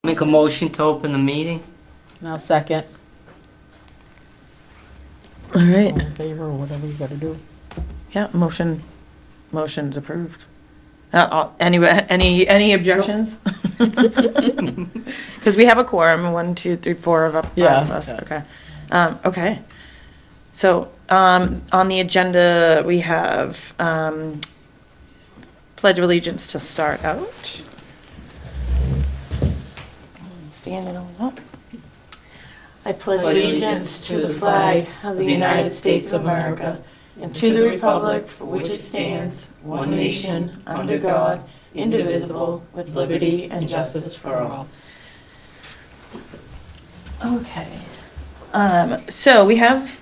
Make a motion to open the meeting? Now second. All right. All in favor, or whatever you gotta do. Yeah, motion's approved. Any objections? Because we have a quorum, 1, 2, 3, 4 of five Yeah. of us, okay. Okay. So, on the agenda, we have, pledge of allegiance to start out. Standing on up. I pledge allegiance to the flag of the United States of America and to the republic for which it stands, one nation, under God, indivisible, with liberty and justice for all. Okay. So we have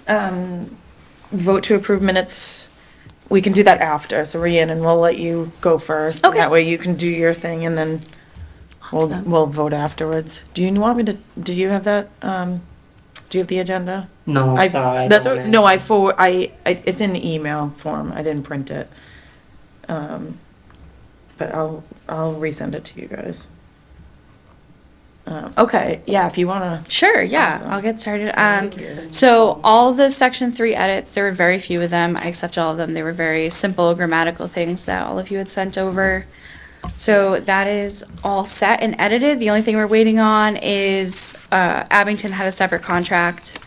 vote to approve minutes. We can do that after, so Rhiannon, we'll let you go first. Okay. That way you can do your thing and then Awesome. we'll vote afterwards. Do you want me to, do you have that, do you have the agenda? No, I- sorry. That's, don't no, have- it's in email form, I didn't print it. But I'll resend it to you guys. Okay, yeah, if you wanna. Sure, yeah, Awesome. I'll get started. Thank you. So all the section 3 edits, there were very few of them. I accepted all of them. They were very simple grammatical things that all of you had sent over. So that is all set and edited. The only thing we're waiting on is Abington had a separate contract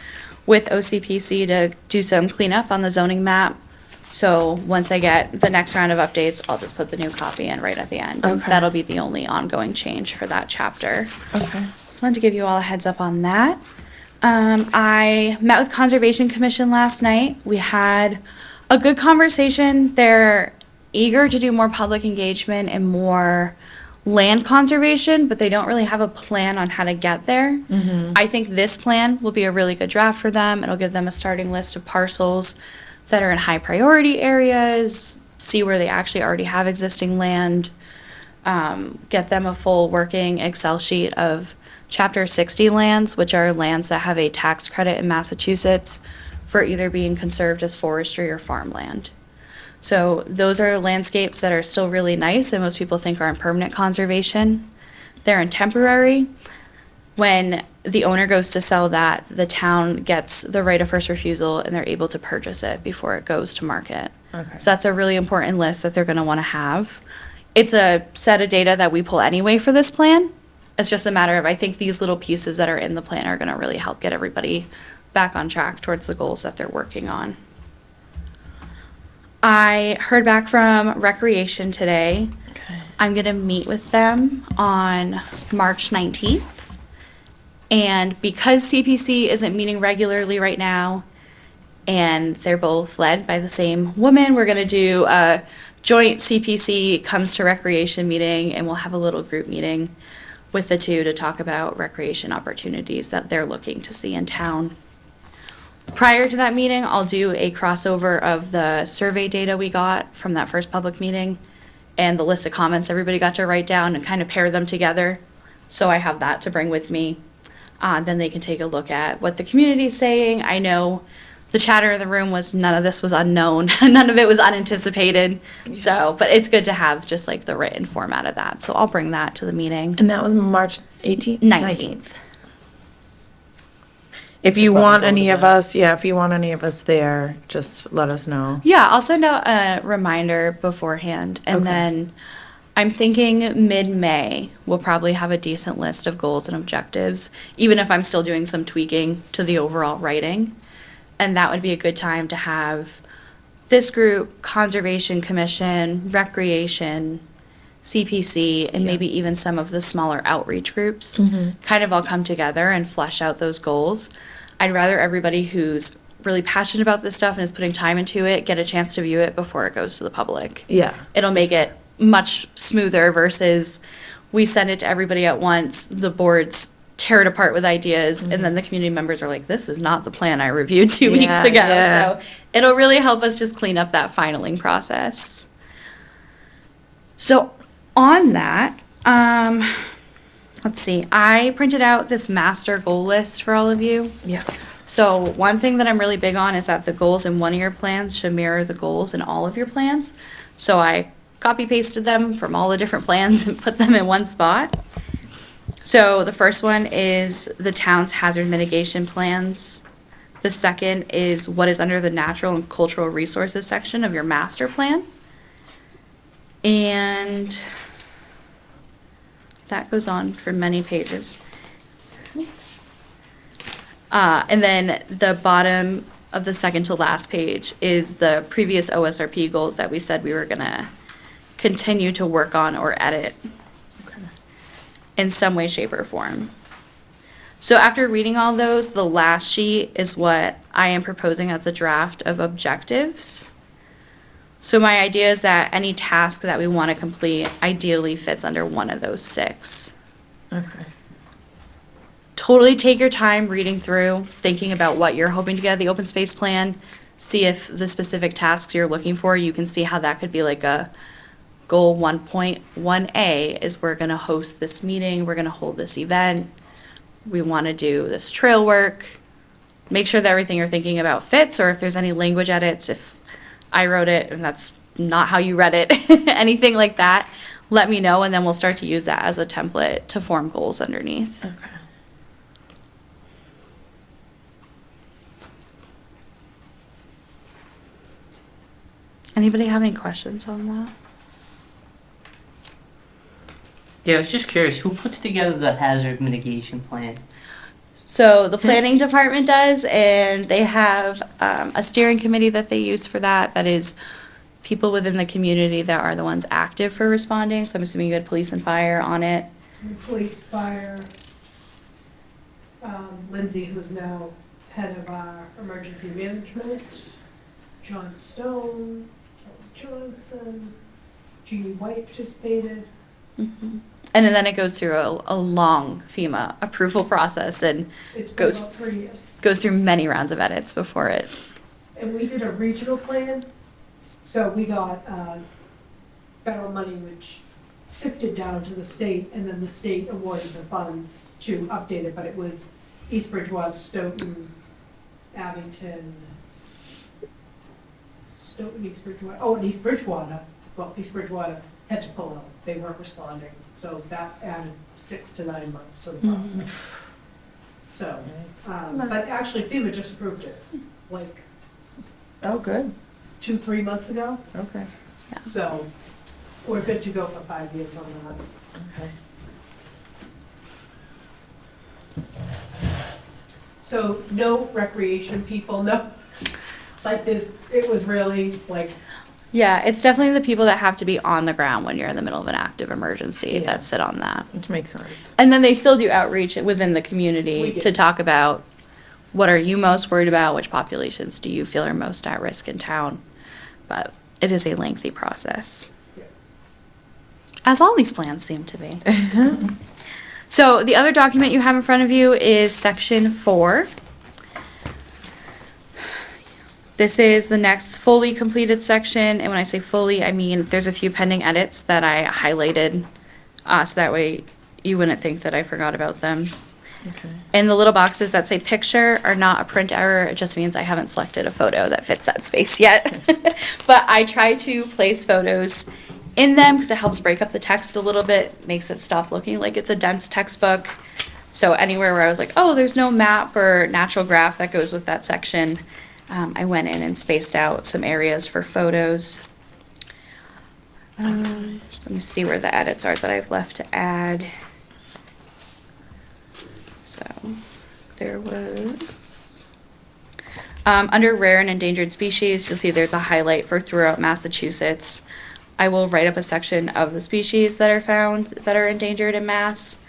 with OCPC to do some cleanup on the zoning map. So once I get the next round of updates, I'll just put the new copy in right at the end. Okay. That'll be the only ongoing change for that chapter. Okay. Just wanted to give you all a heads up on that. I met with Conservation Commission last night. We had a good conversation. They're eager to do more public engagement and more land conservation, but they don't really have a plan on how to get there. I think this plan will be a really good draft for them. It'll give them a starting list of parcels that are in high priority areas, see where they actually already have existing land, get them a full working Excel sheet of Chapter 60 lands, which are lands that have a tax credit in Massachusetts for either being conserved as forestry or farmland. So those are landscapes that are still really nice and most people think are in permanent conservation. They're in temporary. When the owner goes to sell that, the town gets the right of first refusal and they're able to purchase it before it goes to market. Okay. So that's a really important list that they're going to want to have. It's a set of data that we pull anyway for this plan. It's just a matter of, I think these little pieces that are in the plan are going to really help get everybody back on track towards the goals that they're working on. I heard back from Recreation today. Okay. I'm going to meet with them on March 19th. And because CPC isn't meeting regularly right now, and they're both led by the same woman, we're going to do a joint CPC comes to recreation meeting, and we'll have a little group meeting with the two to talk about recreation opportunities that they're looking to see in town. Prior to that meeting, I'll do a crossover of the survey data we got from that first public meeting and the list of comments everybody got to write down and kind of pair them together. So I have that to bring with me. Then they can take a look at what the community is saying. I know the chatter in the room was none of this was unknown. None of it was unanticipated. So, but it's good to have just like the written format of that. So I'll bring that to the meeting. And that was March 18th? 19th. If you Probably want go any to of that. us, yeah, if you want any of us there, just let us know. Yeah, I'll send out a reminder beforehand. And Okay. then I'm thinking mid-May, we'll probably have a decent list of goals and objectives, even if I'm still doing some tweaking to the overall writing. And that would be a good time to have this group, Conservation Commission, Recreation, CPC, and Yeah. maybe even some of the smaller outreach groups Mhm. kind of all come together and flesh out those goals. I'd rather everybody who's really passionate about this stuff and is putting time into it get a chance to view it before it goes to the public. Yeah. It'll make it much smoother versus we send it to everybody at once, the boards tear it apart with ideas, and then the community members are like, this is not the plan I reviewed 2 weeks Yeah, ago. yeah. So it'll really help us just clean up that filing process. So on that, let's see, I printed out this master goal list for all of you. Yeah. So one thing that I'm really big on is that the goals in one of your plans should mirror the goals in all of your plans. So I copy pasted them from all the different plans and put them in one spot. So the first one is the town's hazard mitigation plans. The second is what is under the natural and cultural resources section of your master plan. And that goes on for many pages. And then the bottom of the second to last page is the previous OSRP goals that we said we were gonna continue to work on or edit in some way, shape, or form. So after reading all those, the last sheet is what I am proposing as a draft of objectives. So my idea is that any task that we want to complete ideally fits under one of those 6. Okay. Totally take your time reading through, thinking about what you're hoping to get out of the open space plan. See if the specific tasks you're looking for, you can see how that could be like a goal 1.1A is we're going to host this meeting, we're going to hold this event, we want to do this trail work. Make sure that everything you're thinking about fits, or if there's any language edits, if I wrote it and that's not how you read it, anything like that, let me know, and then we'll start to use that as a template to form goals underneath. Okay. Anybody have any questions on that? Yeah, I was just curious, who puts together the hazard mitigation plan? So the planning department does, and they have a steering committee that they use for that. That is people within the community that are the ones active for responding. So I'm assuming you had police and fire on it. Police, fire, Lindsay, who's now head of our emergency management, John Stone, Kelly Johnson, Jeannie White participated. Mhm. And then it goes through a long FEMA approval process and It's been Goes- about 3 years. goes through many rounds of edits before it. And we did a regional plan, so we got federal money which sifted down to the state, and then the state awarded the funds to update it, but it was East Bridgewater, Stoughton, Abington, East Bridgewater, and East Bridgewater. Well, East Bridgewater had to pull out, they weren't responding, so that added 6 to 9 months to the process. So, but actually FEMA just approved it, like Oh, good. 2-3 months ago, Okay. so we're good to go for 5 years on that. Okay. So no recreation people, no, like this, it was really like, Yeah, it's definitely the people that have to be on the ground when you're in the middle of an active emergency Yeah. that sit on that. Which makes sense. And then they still do outreach within the We community do. to talk about what are you most worried about, which populations do you feel are most at risk in town. But it is a lengthy process. Yeah. As all these plans seem to be. So the other document you have in front of you is section 4. This is the next fully completed section, and when I say fully, I mean there's a few pending edits that I highlighted, so that way you wouldn't think that I forgot about them. Okay. And the little boxes that say picture are not a print error, it just means I haven't selected a photo that fits that space yet. But I try to place photos in them because it helps break up the text a little bit, makes it stop looking like it's a dense textbook. So anywhere where I was like, oh, there's no map or natural graph that goes with that section, I went in and spaced out some areas for photos. Let me see where the edits are that I've left to add. So there was, under rare and endangered species, you'll see there's a highlight for throughout Massachusetts. I will write up a section of the species that are found that are endangered in Mass,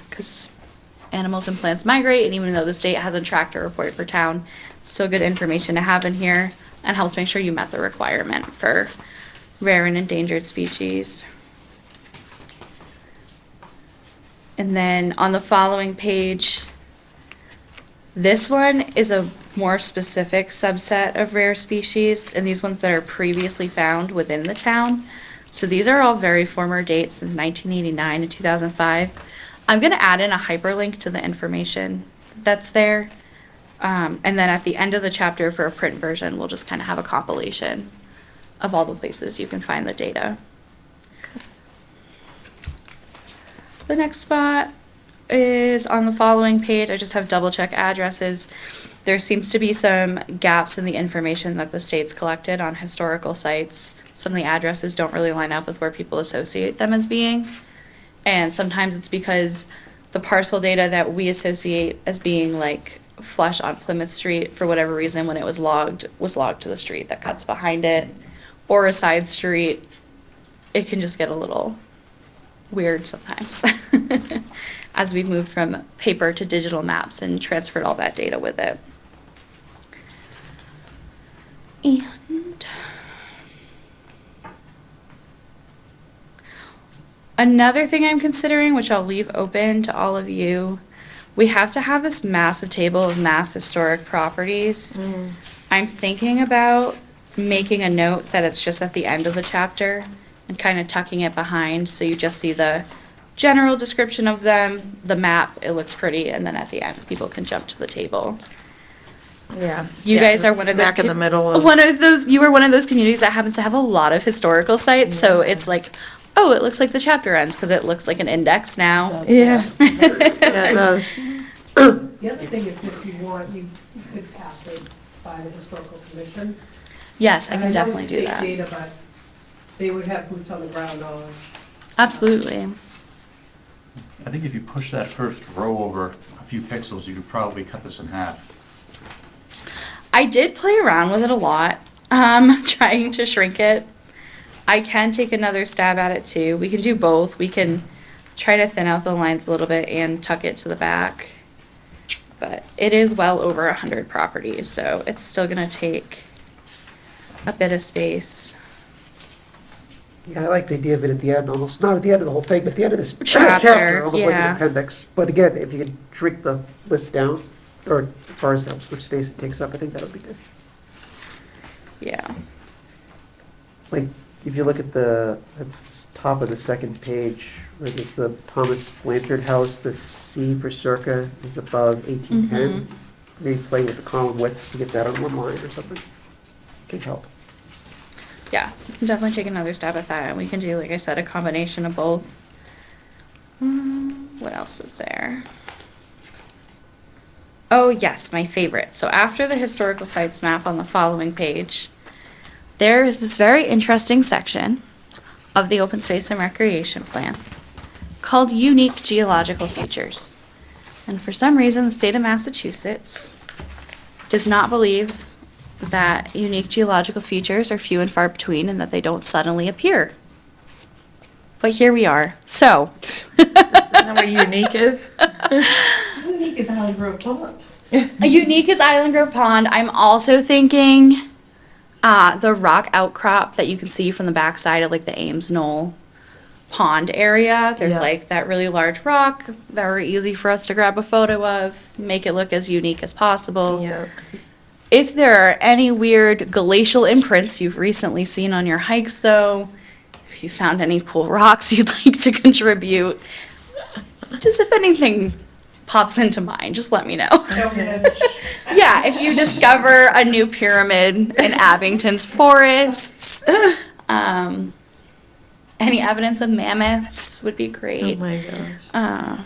because animals and plants migrate, and even though the state hasn't tracked or reported for town, it's still good information to have in here and helps make sure you met the requirement for rare and endangered species. And then on the following page, this one is a more specific subset of rare species, and these ones that are previously found within the town. So these are all very former dates in 1989 and 2005. I'm going to add in a hyperlink to the information that's there. And then at the end of the chapter for a print version, we'll just kind of have a compilation of all the places you can find the data. The next spot is on the following page. I just have double check addresses. There seems to be some gaps in the information that the state's collected on historical sites. Some of the addresses don't really line up with where people associate them as being. And sometimes it's because the parcel data that we associate as being like flush on Plymouth Street, for whatever reason, when it was logged to the street that cuts behind it, or a side street. It can just get a little weird sometimes as we moved from paper to digital maps and transferred all that data with it. And another thing I'm considering, which I'll leave open to all of you, we have to have this massive table of mass historic properties. I'm thinking about making a note that it's just at the end of the chapter and kind of tucking it behind, so you just see the general description of them, the map, it looks pretty, and then at the end, people can jump to the table. Yeah. You guys are one of those. Smack in the middle of. You are one of those communities that happens to have a lot of historical sites, so it's like, oh, it looks like the chapter ends, because it looks like an index now. Yeah. Yeah, it does. The other thing is, if you want, you could pass it by the historical commission. Yes, I And can know definitely it's do state that. data, but they would have boots on the ground on. Absolutely. I think if you push that first row over a few pixels, you could probably cut this in half. I did play around with it a lot, trying to shrink it. I can take another stab at it too. We can do both. We can try to thin out the lines a little bit and tuck it to the back. But it is well over 100 properties, so it's still gonna take a bit of space. Yeah, I like the idea of it at the end, almost, not at the end of the whole thing, but at the end of this Chapter, chapter, almost like yeah. an appendix. But again, if you could shrink the list down, or as far as how much space it takes up, I think that would be good. Yeah. Like, if you look at the top of the second page, where there's the Thomas Blanchard House, the C for circa is above 1810. Maybe play with the column widths to get that on one line or something. Could help. Yeah, we can definitely take another stab at that, and we can do, like I said, a combination of both. What else is there? Oh, yes, my favorite. So after the historical sites map on the following page, there is this very interesting section of the Open Space and Recreation Plan called Unique Geological Features. And for some reason, the state of Massachusetts does not believe that unique geological features are few and far between and that they don't suddenly appear. But here we are. So, Isn't that what unique is? Unique is Island Grove Pond. a unique is Island Grove Pond. I'm also thinking the rock outcrop that you can see from the backside of like the Ames Knoll pond area. There's Yeah. like that really large rock, very easy for us to grab a photo of, make it look as unique as possible. Yeah. If there are any weird glacial imprints you've recently seen on your hikes, though, if you found any cool rocks you'd like to contribute, just if anything pops into mind, just let me know. Yeah, if you discover a new pyramid in Abington's forests, any evidence of mammoths would be Oh great. my gosh.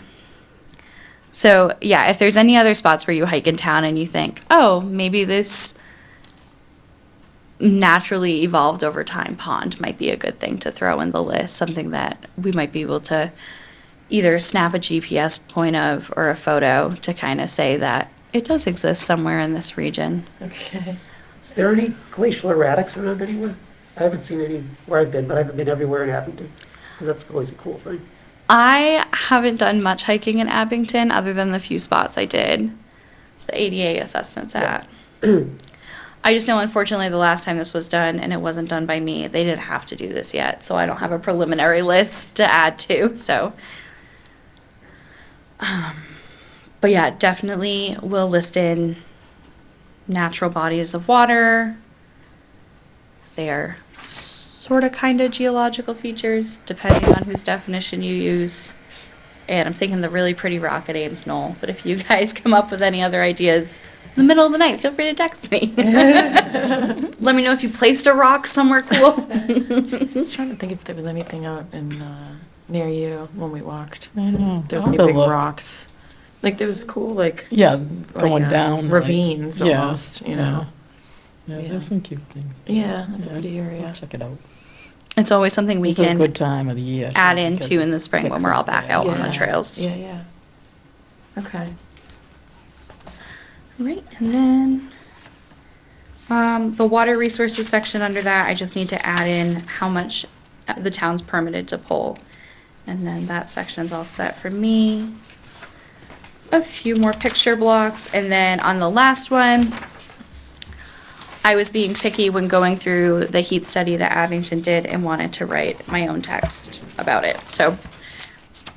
So, yeah, if there's any other spots where you hike in town and you think, oh, maybe this naturally evolved over time pond might be a good thing to throw in the list, something that we might be able to either snap a GPS point of or a photo to kind of say that it does exist somewhere in this region. Okay. Is there any glacial erratics around anywhere? I haven't seen any where I've been, but I haven't been everywhere in Abington. That's always a cool thing. I haven't done much hiking in Abington other than the few spots I did the ADA assessments at. I just know, unfortunately, the last time this was done, and it wasn't done by me, they didn't have to do this yet, so I don't have a preliminary list to add to, so. But yeah, definitely we'll list in natural bodies of water. They are sort of kind of geological features, depending on whose definition you use. And I'm thinking the really pretty rock at Ames Knoll. But if you guys come up with any other ideas in the middle of the night, feel free to text me. Let me know if you placed a rock somewhere cool. I was trying to think if there was anything out in near you when we walked. I know. There was I'll any have to big look. rocks. Like there was cool like Yeah, like, going down. like- ravines yeah, almost, you know. Yeah, Yeah. there's some cute things. Yeah, that's a Yeah, pretty I'll area. check it out. It's always something we It's a can good time of the year. add too, in because too in the it's spring when fixed we're all up back there. out on the Yeah. trails. Yeah, yeah. Okay. Right, and then the water resources section under that, I just need to add in how much the town's permitted to pull. And then that section's all set for me. A few more picture blocks, and then on the last one, I was being picky when going through the heat study that Abington did and wanted to write my own text about it. So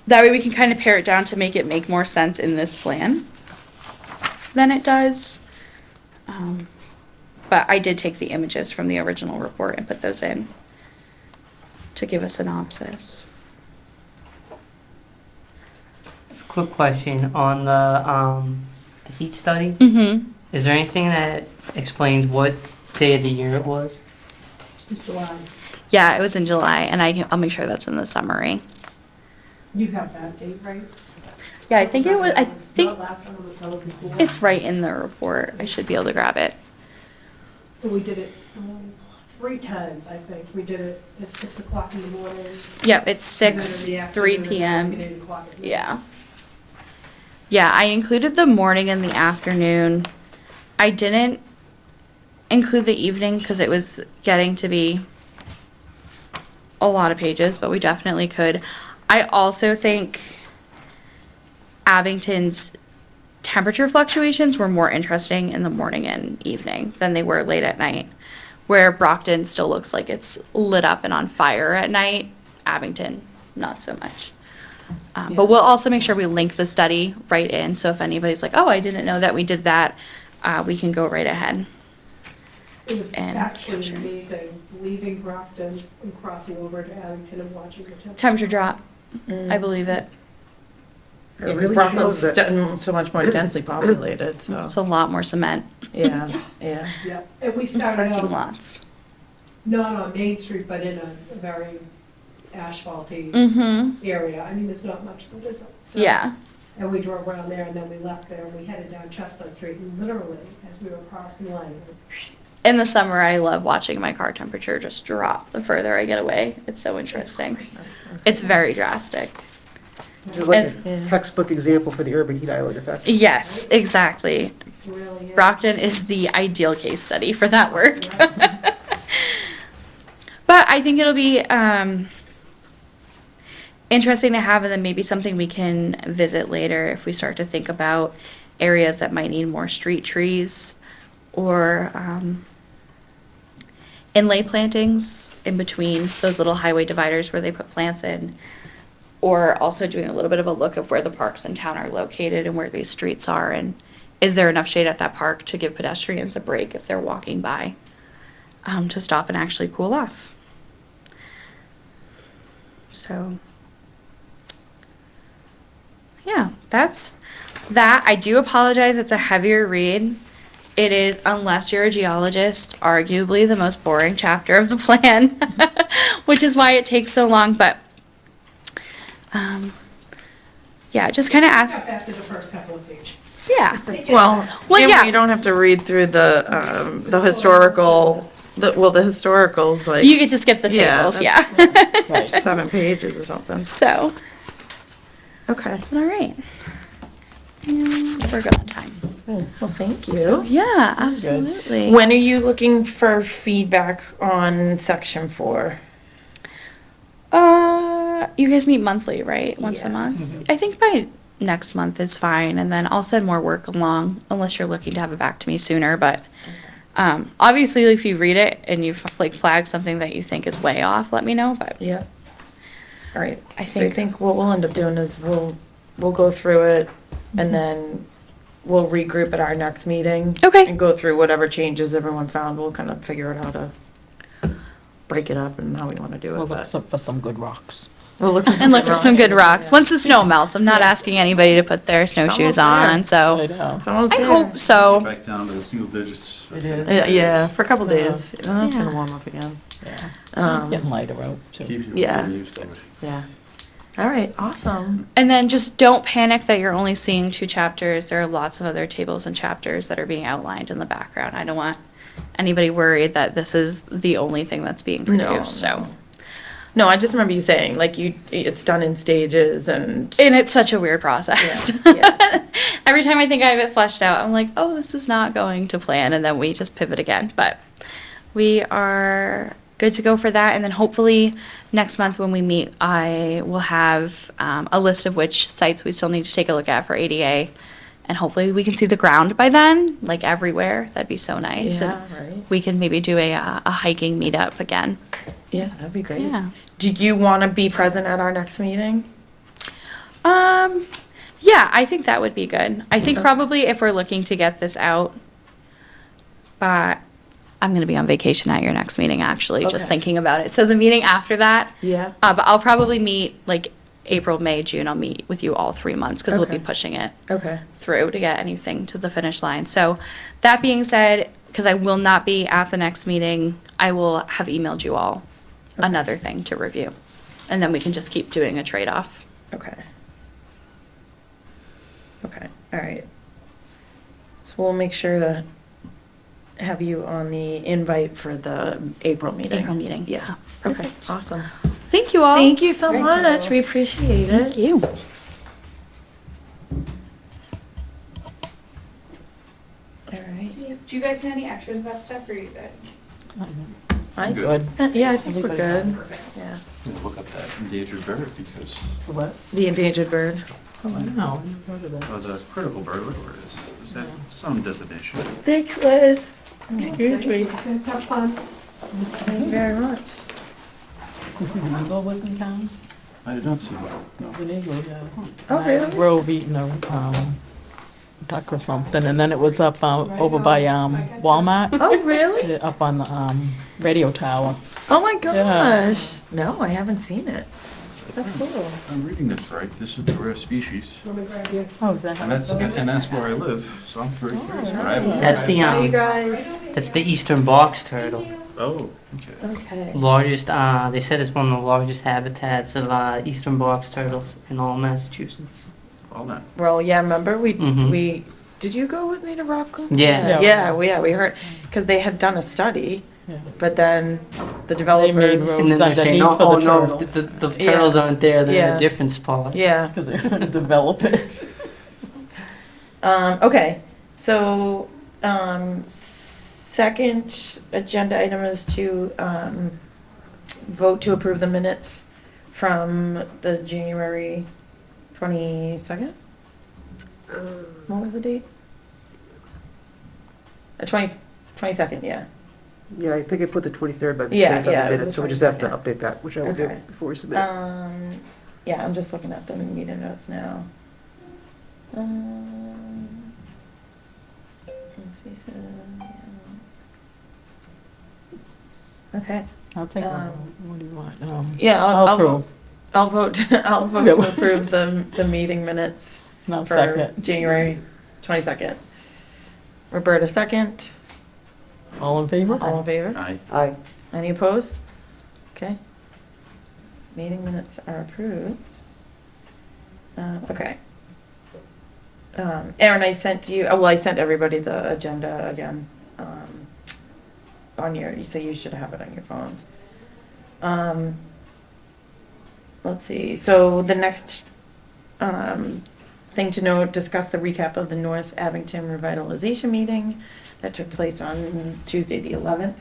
that way we can kind of pare it down to make it make more sense in this plan than it does. But I did take the images from the original report and put those in to give a synopsis. Quick question on the heat study. Mm-hmm. Is there anything that explains what day of the year it was? July. Yeah, it was in July, and I'll make sure that's in the summary. You have that date, right? Yeah, I think it was, I think Not last summer, the summer before. it's right in the report. I should be able to grab it. And we did it 3 times, I think. We did it at 6 o'clock in the morning. Yep, it's and then in 6, the 3 afternoon, and p.m. then 8 o'clock at night. Yeah. Yeah, I included the morning and the afternoon. I didn't include the evening because it was getting to be a lot of pages, but we definitely could. I also think Abington's temperature fluctuations were more interesting in the morning and evening than they were late at night. Where Brockton still looks like it's lit up and on fire at night, Abington, not so much. But we'll also make sure we link the study right in, so if anybody's like, oh, I didn't know that we did that, we can go right ahead. It was And actually capture. amazing, leaving Brockton and crossing over to Abington and watching the temperature. Temperature drop, I believe it. It Because really Brocklin's shows that, so much more densely populated, so, It's a lot more cement, yeah, yeah. Yeah, and we started parking out lots. not on Main Street, but in a very asphalty Mm-hmm, area. I mean, there's not much that isn't. So- yeah. And we drove around there, and then we left there, and we headed down Chestnut Street, and literally, as we were crossing line. In the summer, I love watching my car temperature just drop the further I get away. It's so interesting. It's very drastic. this is like and- a textbook example for the urban heat island effect. Yes, exactly. It really is. Brockton is the ideal case study for that work. But I think it'll be interesting to have, and then maybe something we can visit later if we start to think about areas that might need more street trees or inlay plantings in between those little highway dividers where they put plants in. Or also doing a little bit of a look of where the parks in town are located and where these streets are, and is there enough shade at that park to give pedestrians a break if they're walking by, to stop and actually cool off. So, yeah, that's that. I do apologize, it's a heavier read. It is, unless you're a geologist, arguably the most boring chapter of the plan, which is why it takes so long, but yeah, just kind of ask, Except after the first couple of pages. yeah. Well, Well, and yeah. you don't have to read through the historical, the historicals, like, You get to skip the Yeah, tables, that's- yeah. 7 pages or something. So, Okay. all right. And we're good on time. Well, thank So, you. yeah, absolutely. When are you looking for feedback on section 4? You guys meet monthly, right? Once a Yes. month? I think by next month is fine, and then I'll send more work along, unless you're looking to have it back to me sooner, but, obviously, if you read it and you like flag something that you think is way off, let me know, but Yeah. All right. I So I think- think what we'll end up doing is we'll go through it and then we'll regroup at our next meeting. Okay. And go through whatever changes everyone found. We'll kind of figure out how to break it up and how we want to do it. We'll look but for some good rocks. We'll look and look for some good rocks. Yeah. Once the snow melts, I'm not asking anybody to put their snowshoes almost there. on, I so know. It's almost I there. hope so. Back down to the single digits. It is. Yeah, for a couple days. Then it's Yeah. gonna warm up again. Yeah. Um, Getting lighter out too. Keep you Yeah. getting used to it. Yeah. All right, awesome. And then just don't panic that you're only seeing 2 chapters. There are lots of other tables and chapters that are being outlined in the background. I don't want anybody worried that this is the only thing that's being produced, so. No, I just remember you saying, like, it's done in stages and. And it's such a weird process. Yeah. Every time I think I have it fleshed out, I'm like, oh, this is not going to plan, and then we just pivot again. But we are good to go for that, and then hopefully next month when we meet, I will have a list of which sites we still need to take a look at for ADA, and hopefully we can see the ground by then, like everywhere. That'd be so nice. Yeah, And right. we can maybe do a hiking meetup again. Yeah, that'd be great. Yeah. Do you want to be present at our next meeting? Yeah, I think that would be good. I think Okay. probably if we're looking to get this out, but I'm going to be on vacation at your next meeting, actually, just Okay. thinking about it. So the meeting after that, Yeah. but I'll probably meet like April, May, June. I'll meet with you all 3 months because we'll be Okay. pushing it Okay. through to get anything to the finish line. So that being said, because I will not be at the next meeting, I will have emailed you all Okay. another thing to review. And then we can just keep doing a trade-off. Okay. Okay, all right. So we'll make sure to have you on the invite for the April meeting. April meeting. Yeah. Okay, Perfect. awesome. Thank you all. Thank you so Thank much. you. We appreciate it. Thank you. All right. Do you guys need any extras of that stuff, or are you good? I- Good. Yeah, I think we're good. Perfect. Yeah. I'm gonna look up that endangered bird because, What? The endangered bird. Oh, I know. I never heard of that. well, the critical bird, whatever it is, there's that some designation. Thanks, Liz. Excuse me. Let's have fun. Thank you very much. You see the eagle was in town? I did not see that, no. The eagle, yeah. Oh, And I really? Grove eating a, duck or something, and then it was up, over by, Walmart, Oh, really? up on the, radio tower. Oh, my gosh. No, I haven't seen it. That's cool. I'm reading this right, this is the rare species, Let me grab you. Oh, is that? and that's where I live, so I'm very curious. but I haven't- That's the Hi, you guys. that's the eastern box turtle. Oh, okay. Okay. Largest, they said it's one of the largest habitats of eastern box turtles in all Massachusetts. All that. Well, yeah, remember Mhm. we, did you go with me to Rockland? Yeah. Yeah. Yeah, we heard, because they had done a study, Yeah. but then the made developers, roads. And then they're saying, underneath oh, for the no, turtles. the turtles aren't there, they're in Yeah. a different spot. yeah. Because they're gonna develop it. Okay, so, second agenda item is to, vote to approve the minutes from the January 22nd? What was the date? 22nd, yeah. Yeah, I think I put the 23rd by Yeah, mistake on yeah, the it was minutes, the so we just have to 22nd. update that, which I will do Okay. before we submit. Yeah, I'm just looking at the meeting notes now. Let's see, so, yeah. Okay, I'll take one. Um, What do you want? yeah, I'll I'll approve. I'll vote, I'll vote to approve the meeting minutes No, for second. January 22nd. Roberta, second. All in favor? All in favor? Aye. Any opposed? Okay. Meeting minutes are approved. Okay. Aaron, I sent you, well, I sent everybody the agenda again, on your, so you should have it on your phones. Let's see, so the next, thing to note, discuss the recap of the North Abington revitalization meeting that took place on Tuesday, the 11th.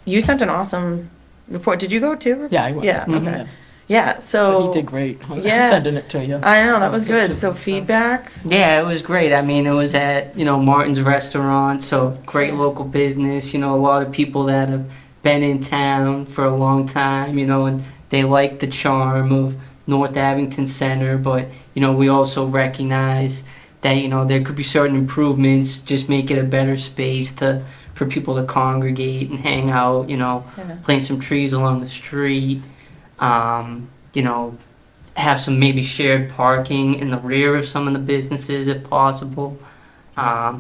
You sent an awesome report. Did you go too? Yeah, I will. Yeah, Mhm. okay. Yeah, But so. he did great. Yeah. Sending it to you. I know, that was good. So feedback? Yeah, it was great. I mean, it was at, Martin's Restaurant, so great local business, a lot of people that have been in town for a long time, and they like the charm of North Abington Center, but, we also recognize that, there could be certain improvements, just make it a better space for people to congregate and hang out, Yeah. plant some trees along the street, have some maybe shared parking in the rear of some of the businesses if possible,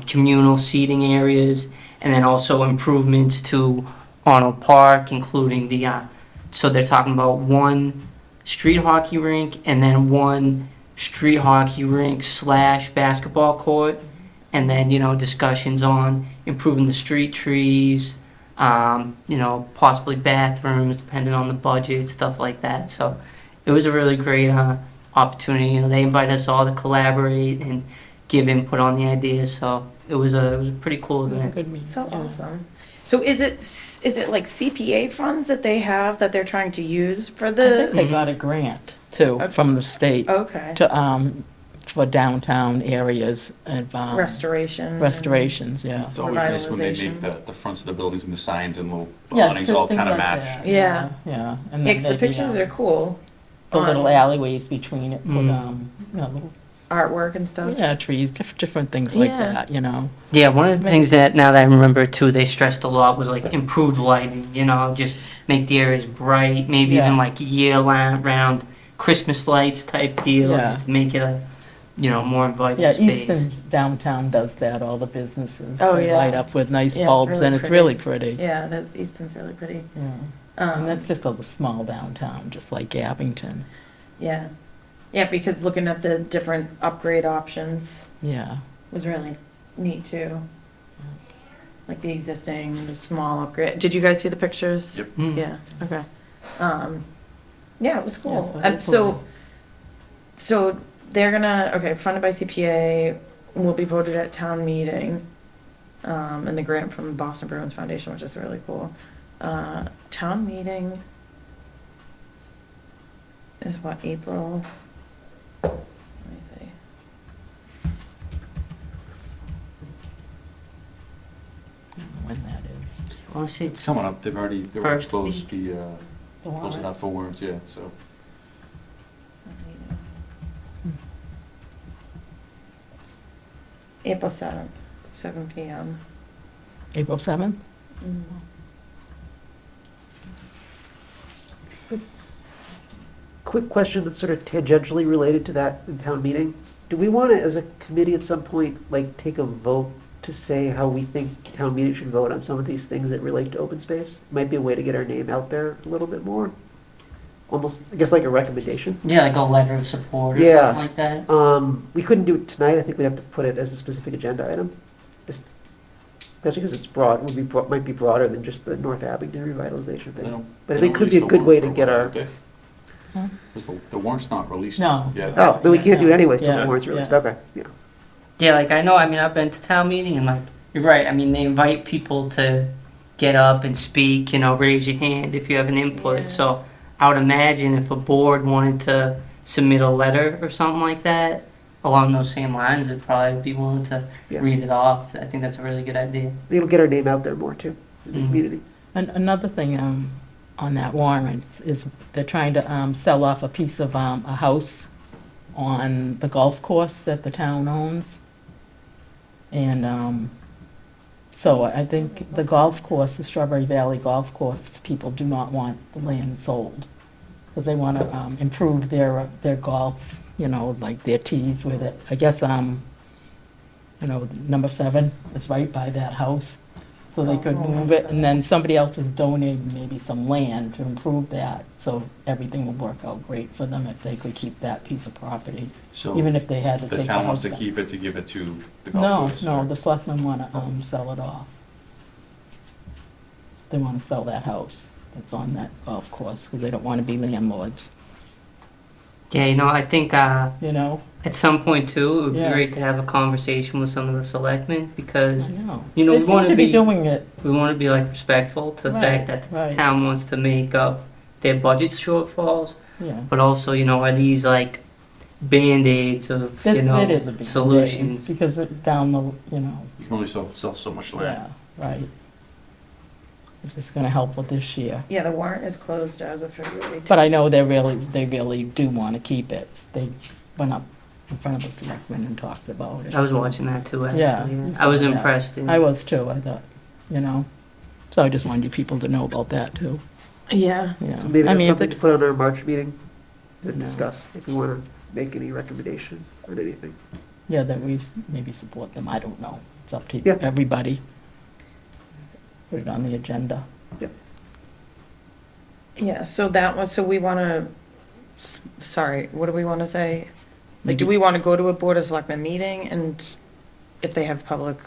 communal seating areas, and then also improvements to Arnold Park, including so they're talking about one street hockey rink and then one street hockey rink slash basketball court. And then, discussions on improving the street trees, possibly bathrooms, depending on the budget, stuff like that. So it was a really great opportunity. They invited us all to collaborate and give input on the ideas. So it was a pretty cool It was a event. good meeting. So yeah. awesome. So is it like CPA funds that they have that they're trying to use for I think the? they got a grant too from the state Okay. to for downtown areas of Restoration. restorations. Yeah. It's always nice when they Revitalization. make the fronts of the buildings and the signs and little Yeah, awnings so all things kind of like match. that. Yeah. Yeah. And Yeah, then 'cause the maybe, pictures are cool. the little on alleyways between it, put Mm. little artwork and stuff. trees, different things like Yeah. that. Yeah, one of the things that now that I remember too, they stressed a lot was like improved lighting. Just make the areas bright, maybe Yeah. even like year-round Christmas lights type deal, Yeah. just to make it a more inviting Yeah, space. Easton downtown does that, all the businesses. Oh, they yeah. light up with nice Yeah, it's bulbs, really and it's pretty. really pretty. Yeah, it is. Easton's really pretty. Yeah. And Um, that's just a small downtown, just like Abington. yeah. Yeah, because looking at the different upgrade options Yeah. was really neat too. Like the existing, the small upgrade. Did you guys see the pictures? Yep. Mm. Yeah, okay. Yeah, it was Yeah, cool. so And hopefully- so they're gonna, okay, funded by CPA, will be voted at town meeting. And the grant from Boston Bruins Foundation, which is really cool. Town meeting is what, April? Let me see. I don't know when that is. I want to say It's it's coming up, they've already First closed The closed it warrant. out for warrants, yeah, so. April 7th, 7 PM. April 7th? Quick question that's sort of tangentially related to that in town meeting. Do we want to, as a committee at some point, like, take a vote to say how we think town meeting should vote on some of these things that relate to open space? Might be a way to get our name out there a little bit more. Almost, I guess, like a recommendation. like a letter of support or Yeah. something like that. We couldn't do it tonight. I think we'd have to put it as a specific agenda item. Especially because it's broad, might be broader than just the North Abington revitalization they thing. don't- But they I think it don't could be a release the good way to warrant get for a our, while, do Huh? they? 'Cause the warrant's not released No. yet. oh, then we can't do it anyways till Yeah. the warrant's released. Yeah. Okay, yeah. Yeah, I've been to town meeting and you're right. They invite people to get up and speak, raise your hand if you have an input. Yeah. So I would imagine if a board wanted to submit a letter or something like that along those same lines, they'd probably be willing to Yeah. read it off. I think that's a really good idea. It'll get our name out there more too, in the Mhm. community. And another thing on that warrant is they're trying to sell off a piece of a house on the golf course that the town owns. And so I think the golf course, the Strawberry Valley Golf Course, people do not want the land sold. Because they want to improve their golf, like their tees with it. I guess, number 7 is right by that house. So they could move it, and then somebody else is donating maybe some land to improve that. So everything will work out great for them if they could keep that piece of property, So even if they had to the take the town wants house to down. keep it to give it to the golf No, course? no, or- the selectmen want to sell it off. They want to sell that house that's on that golf course, because they don't want to be landlords, Yeah, I think you know? at some point too, it would be Yeah. great to have a conversation with some of the selectmen I because know. You know, They we seem wanna to be be- doing it, we want to be respectful to the Right, fact that the right. town wants to make up their budget shortfalls, yeah. but also, are these band-aids of, It is a big solutions. day, because down the, You can only sell so much land. yeah, right. Is this going to help with this year? Yeah, the warrant is closed as of February 10th. But I know they really do want to keep it. They went up in front of the selectmen and talked about it. I was watching that too, actually. Yeah, you I was saw that. impressed. I was too, I thought, So I just wanted you people to know about that too. Yeah. Yeah. So maybe I that's mean, something the- to put on our March meeting to No. discuss, if we want to make any recommendation on anything. Yeah, that we maybe support them, I don't know. It's up to Yeah. everybody. Put it on the agenda. Yeah, so that was, so we want to sorry, what do we want to say? Like, do we want to go to a Board of Selectmen meeting and if they have public?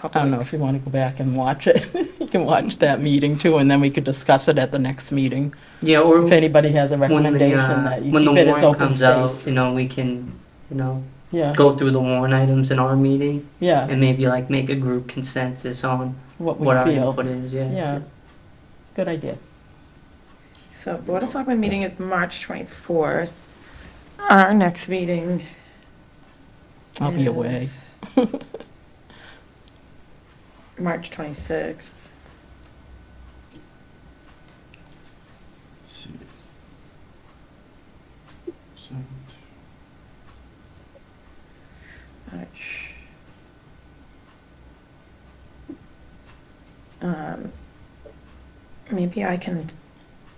I don't know if you want to go back and watch it. You can watch that meeting too, and then we could discuss it at the next meeting. Yeah, or If anybody has a when the, recommendation that you when the keep it as warrant open comes out, space. you know, we can, you know, Yeah, go through the warrant items in our meeting yeah, and maybe like make a group consensus on what we what our feel. input is, yeah. Yeah, good idea. So Board of Selectmen meeting is March 24th. Our next meeting. I'll be away. is March 26th. Let's see. 7th. March. Maybe I can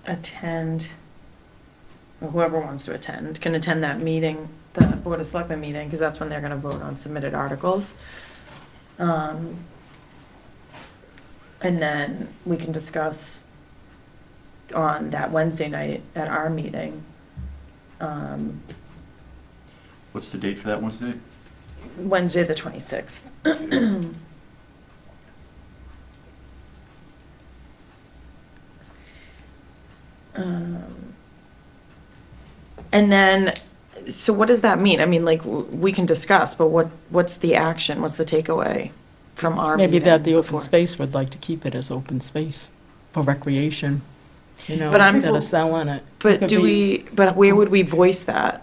attend, or whoever wants to attend, can attend that meeting, the Board of Selectmen meeting, because that's when they're gonna vote on submitted articles. And then we can discuss on that Wednesday night at our meeting. What's the date for that Wednesday? Wednesday, the 26th. And then, so what does that mean? I mean, like, we can discuss, but what's the action? What's the takeaway from our meeting? Maybe that the open before? space would like to keep it as open space for recreation, you know, But I'm- instead of selling it. But Could do be- but where would we voice that?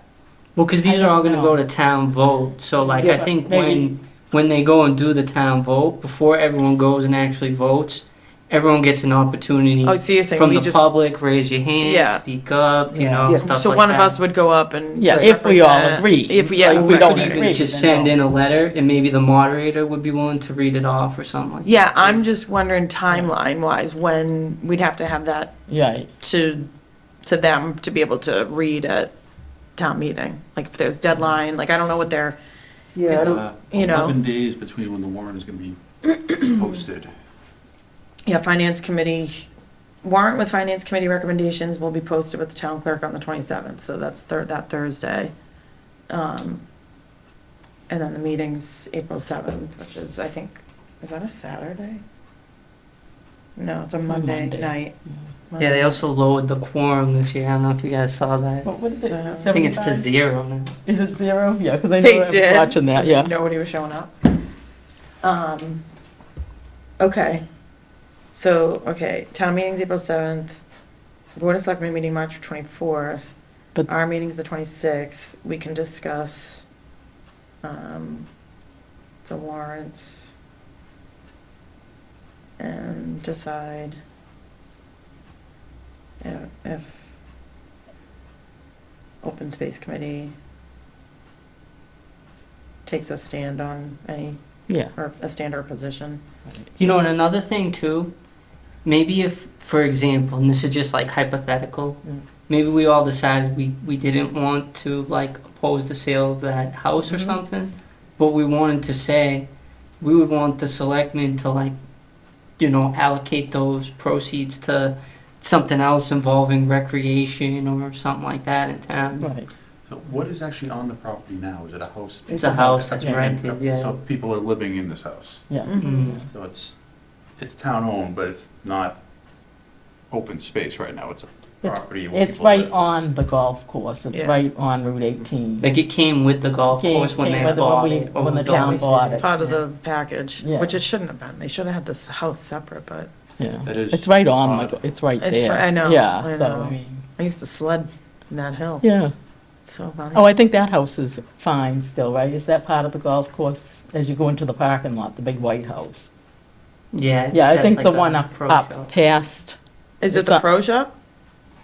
Well, because these I are all don't gonna know. go to town vote, so like, Yeah, I think maybe- when they go and do the town vote, before everyone goes and actually votes, everyone gets an opportunity Oh, so you're saying from we the just, public, raise your hand, Yeah. speak up, you Yeah. know, Yeah. stuff so like one that. of us would go up and Yeah, just if we all represent- agree. If, yeah, Like, Or we we don't could agree, even just then send no. in a letter, and maybe the moderator would be willing to read it off or something like that. Yeah, too. I'm just wondering timeline wise, when we'd have to have that Yeah, to them to be able to read at town meeting. Like if there's deadline, like I don't know what their, Yeah, I don't, you know. 11 days between when the warrant is gonna be posted. Yeah, finance committee, warrant with finance committee recommendations will be posted with the town clerk on the 27th, so that's that Thursday. And then the meeting's April 7th, which is, I think, is that a Saturday? No, it's a Monday Monday. night. Yeah, they also lowered the quorum this year. I don't know if you guys saw that. what is it? So- I think it's to 75? 0 now. Is it 0? Yeah, because I know They I was did. watching that, yeah. Nobody was showing up. Okay. So, okay, town meeting's April 7th, Board of Selectmen meeting March 24th. But- Our meeting's the 26th. We can discuss, the warrants and decide if Open Space Committee takes a stand on any, Yeah. or a stand or a position. You know, and another thing too, maybe if, for example, and this is just like hypothetical, Mm. maybe we all decided we didn't want to like oppose the sale of that house or Mhm. something, but we wanted to say, we would want the selectmen to like, you know, allocate those proceeds to something else involving recreation or something like that in town. Right. So what is actually on the property now? Is it a house? It's a house that's Yeah. rented, yeah. So people are living in this house. Yeah. Mhm. So it's town-owned, but it's not open space right now. It's a It's- property where It's people right live. on the golf course. It's Yeah. right on Route 18. Like it came with the golf Came- course when came they with it when bought we- it. or when the built town it. bought it. Part of the package, Yeah. which it shouldn't have been. They should have had this house separate, but Yeah. That is It's right on, odd. it's right It's there. right- I know, Yeah, I so, know. I mean, I used to sled in that hill. yeah. It's so funny. Oh, I think that house is fine still, right? Is that part of the golf course as you go into the parking lot, the big white house? Yeah. Yeah, I that's think like the a one up pro shop. past, Is it it's the a- pro shop?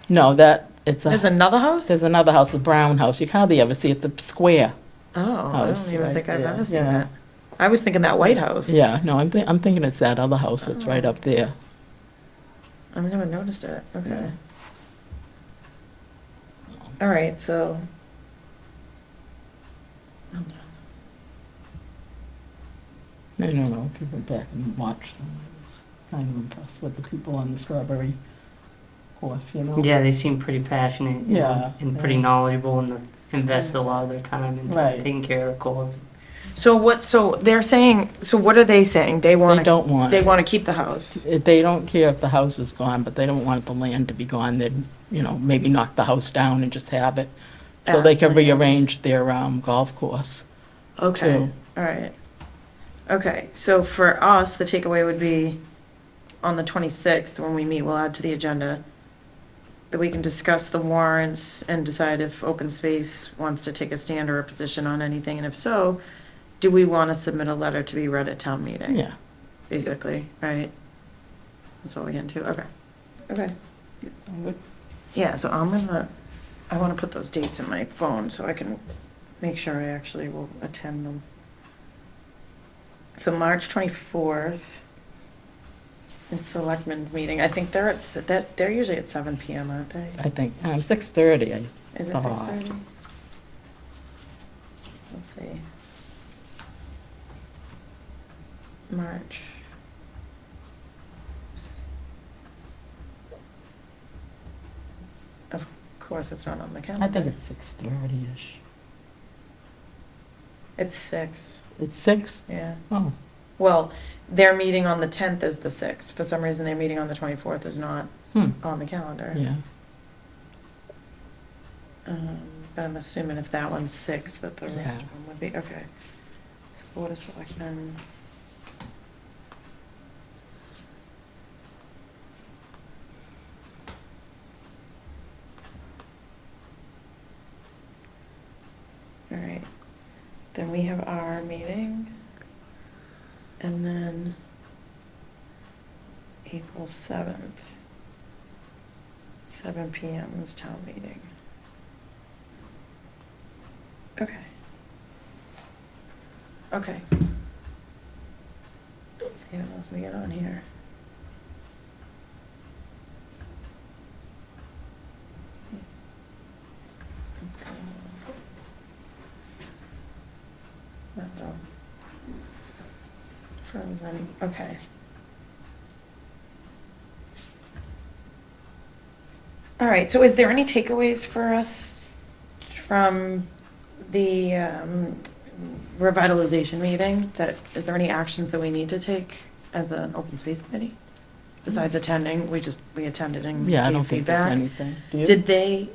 no, there's There's another house? another house, a brown house. You hardly ever see it. It's a square. Oh, I house don't even right think I've there. ever seen Yeah. that. I was thinking that white house. Yeah, no, I'm thinking it's that other house that's right up there. I've never noticed it. Okay. Yeah. All right, so. I don't know, if you went back and watched them, I was kind of impressed with the people on the Strawberry course, you know? Yeah, they seem pretty passionate, you know, Yeah, and pretty yeah. knowledgeable, and invest a lot of their time in Right. taking care of the cause. So they're saying, so what are they saying? They They want to, don't want they it. want to keep the house? They don't care if the house is gone, but they don't want the land to be gone. They'd, maybe knock the house down and just have it. So they As can land. rearrange their Okay, golf course. all right. Okay, so for us, the takeaway would be on the 26th, when we meet, we'll add to the agenda that we can discuss the warrants and decide if open space wants to take a stand or a position on anything, and if so, do we want to submit a letter to be read at town meeting? Yeah. Basically, right? That's what we get into, okay. Okay. Good. Yeah, so I want to put those dates in my phone so I can make sure I actually will attend them. So March 24th is selectmen's meeting. I think they're usually at 7 PM, aren't they? I think 6:30. Is it thought. 6:30? Let's see. March. Of course, it's not on the calendar. I think it's 6:30ish. It's 6, It's 6? yeah. Oh, Well, their meeting on the 10th is the 6th. For some reason, their meeting on the 24th is not on the calendar. yeah. But I'm assuming if that one's 6, that the rest Yeah. of them would be, okay. So Board of Selectmen. All right. Then we have our meeting. And then April 7th, 7 PM is town meeting. Okay. Okay. Let's see what else we got on here. Let's go. Uh-oh. Frozen, okay. All right, so is there any takeaways for us from the revitalization meeting? Is there any actions that we need to take as an open space committee? Besides attending, we attended and Yeah, I don't gave think there's feedback. anything. Do you?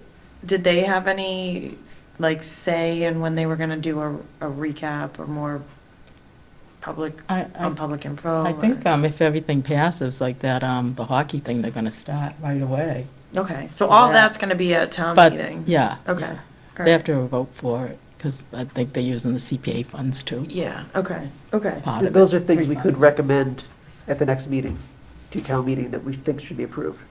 Did they have any, like, say in when they were gonna do a recap or more public, on public info? I think if everything passes like that, the hockey thing, they're gonna start right away. Okay, so all Yeah. that's gonna be at town But, meeting? yeah. Okay. yeah. all They have right. to vote for it, because I think they're using the CPA funds too. Yeah, okay. Part of Those it. are things we could recommend at the next meeting, to town meeting, that we think should be approved.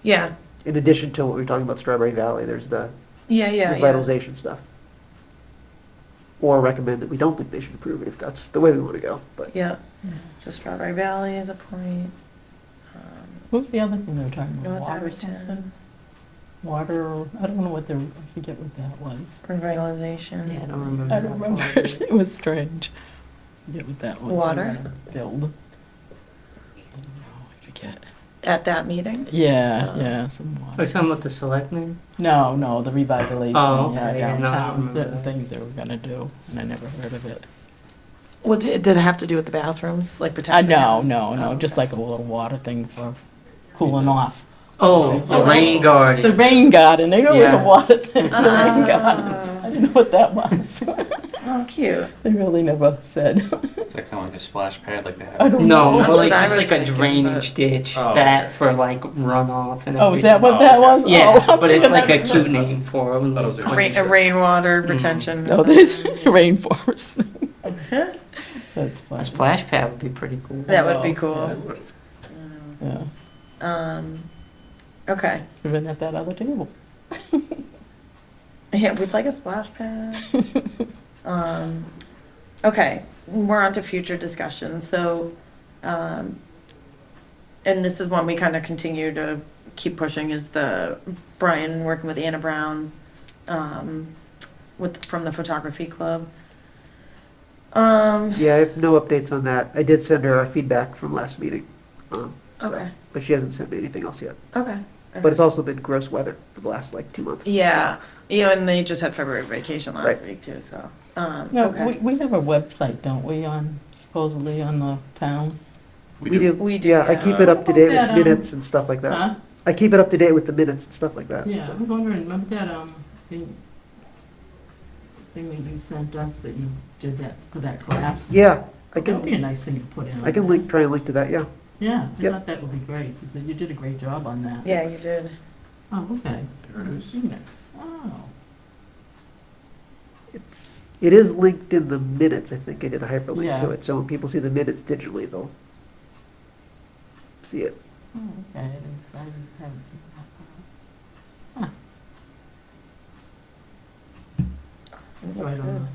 Yeah, In addition to what we were talking about Strawberry Valley, there's the yeah. revitalization stuff. Or recommend that we don't think they should approve it, if that's the way we want to go, but. Yeah, so Strawberry Valley is a point. What was the other thing they were talking about? North Water Abington. something? Water, I don't know what I forget what that was. Revitalization. Yeah, I don't remember. I don't remember. It was strange. I forget what that was. Water? Build. I forget. At that meeting? Yeah, Uh, yeah, some Are you water. talking about the selectmen? No, the revitalization, Oh, yeah, okay, yeah, no, I downtown, remember certain that. things they were gonna do, and I never heard of it. Well, did it have to do with the bathrooms, like potentially? No, Oh, just okay. like a little water thing for cooling off. Oh, the Oh, rain that's- garden. The rain garden, they know it was Yeah. a water thing, the rain garden. Ah. I didn't know what that was. Oh, cute. They really never said. Is that kind of like a splash pad like they have? I don't No, know. That's more like what I just was like a thinking, drainage ditch Oh, that okay. for like runoff and Oh, is that everything. what that Oh, okay. was? Yeah, Oh, I'm but it's thinking like a that's- cute name for it. Thought it was a Like, Rainwater Mm. retention. No, there's rainforest thing. Huh? That's funny. a splash pad would be pretty cool. That would be Oh, cool. Yeah, Okay. even at that other table. Yeah, we'd like a splash pad. Okay, we're on to future discussions, so, and this is one we kind of continue to keep pushing, is the Brian working with Anna Brown, from the photography club. Yeah, I have no updates on that. I did send her our feedback from last meeting. so. Okay. But she hasn't sent me anything else yet. Okay. But it's also been gross weather for the last like 2 months. Yeah, and they just had February vacation last Right. week too, so, No, okay. we have a website, don't we, supposedly on the town? We do. We do, Yeah, I yeah. keep it up to date with That, minutes and stuff like that. Huh? I keep it up to date with the minutes and stuff like that. Yeah, so. I was wondering, remember that, thing that you sent us, that you did that, for that class? Yeah, I That would be a can, nice thing to put in. I can try and link to that, yeah. Yeah, I Yep. thought that would be great, because you did a great job on that. Yeah, you did. Oh, okay. There it I've is. seen it. Oh, It is linked in the minutes, I think I did a hyperlink to Yeah. it, so when people see the minutes digitally, they'll see it. oh, okay, I haven't seen that. Huh. It's Looks right on good.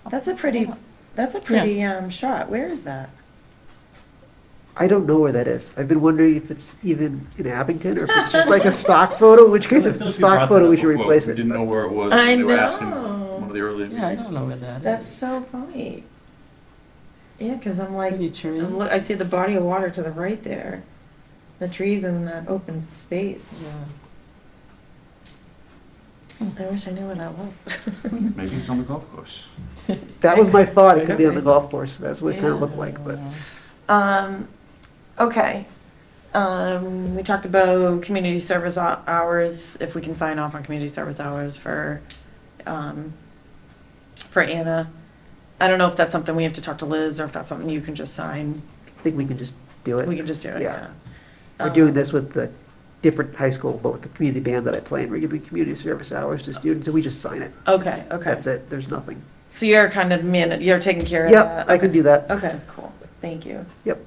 the- That's a pretty, shot. Where is that? I don't know where that is. I've been wondering if it's even in Abington or if it's just like a stock photo, in which case if it's a stock photo, we should replace We it. didn't know where it was. I They were asking know. one of the earlier Yeah, I meetings. don't know where that is. That's so funny. Yeah, because I'm like, Pretty trees. I see the body of water to the right there. The trees in that open space. Yeah. I wish I knew where that was. Maybe it's on the golf course. That was my thought, it could be on the Okay. golf course, that's what it kind Yeah. of looked like, but. Okay. We talked about community service hours, if we can sign off on community service hours for Anna. I don't know if that's something we have to talk to Liz, or if that's something you can just sign. I think we can just do We it. can just do it, Yeah. yeah. We're doing this with the different high school, but with the community band that I play in, we're giving community service hours to students, and we just sign it. Okay, okay. That's it, there's nothing. So you're kind of you're taking care of Yep, that? I can do that. Okay, cool, thank you. Yep.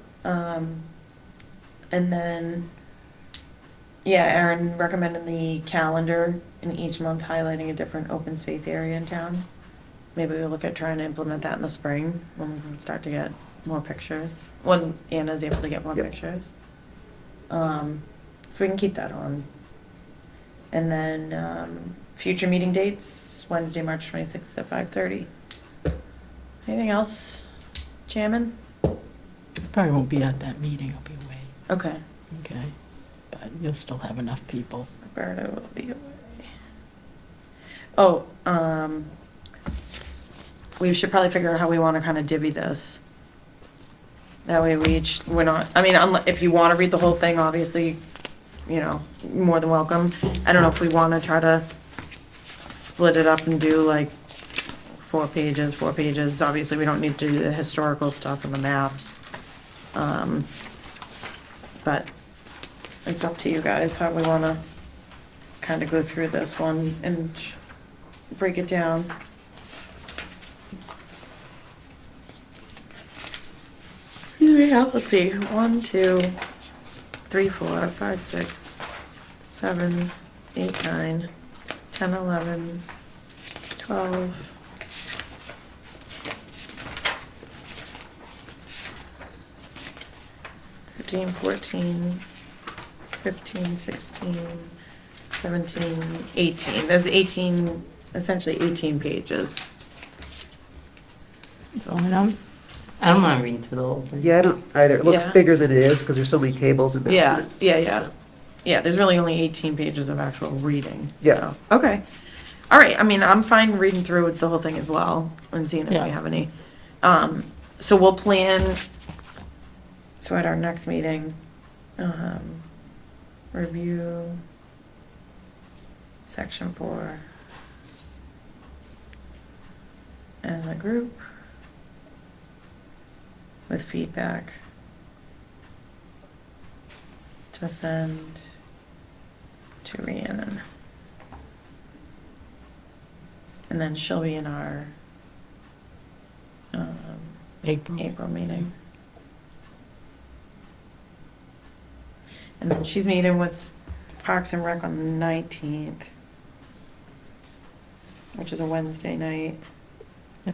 And then, yeah, Aaron recommended the calendar in each month highlighting a different open space area in town. Maybe we'll look at trying to implement that in the spring, when we can start to get more pictures, when Anna's able to get more Yep. pictures. So we can keep that on. And then, future meeting dates, Wednesday, March 26th at 5:30. Anything else, Chairman? Probably won't be at that meeting, I'll be away, Okay. okay? But you'll still have enough people. Roberta will be away. Oh, we should probably figure out how we want to kind of divvy this. That way we're not, I mean, if you want to read the whole thing, obviously, more than welcome. I don't know if we want to try to split it up and do like 4 pages. Obviously, we don't need to do the historical stuff and the maps. But it's up to you guys how we want to kind of go through this one and break it down. Yeah, let's see, 1, 2, 3, 4, 5, 6, 7, 8, 9, 10, 11, 12. 13, 14, 15, 16, 17, 18. There's 18, essentially 18 pages. So, I don't, I don't mind reading through the whole thing. Yeah, I don't either. It looks Yeah. bigger than it is, because there's so many tables and. Yeah, yeah. Yeah, there's really only 18 pages of actual reading. Yeah. So, okay. All right, I mean, I'm fine reading through the whole thing as well and seeing if Yeah. we have any. So we'll plan, so at our next meeting, review section 4 as a group with feedback to send to Rhiannon. And then she'll be in our April meeting. And then she's meeting with Parks and Rec on the 19th, which is a Wednesday night.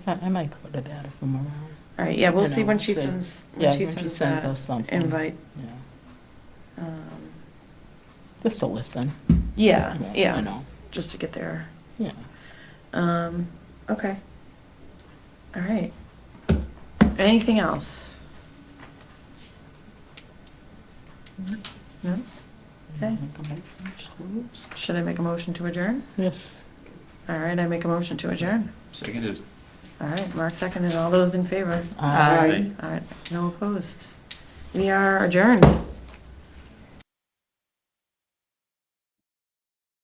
I might go to that if I'm around. All right, yeah, we'll You see know, when she see. sends, Yeah, when she sends that us something. invite. Yeah, Um, just to listen. Yeah, You yeah, know, just to get there. yeah. Okay. All right. Anything else? No? Okay. Should I make a motion to adjourn? Yes. All right, I make a motion to adjourn. Seconded. All right, Mark seconded. All those in favor? Aye. All right, no opposed. We are adjourned.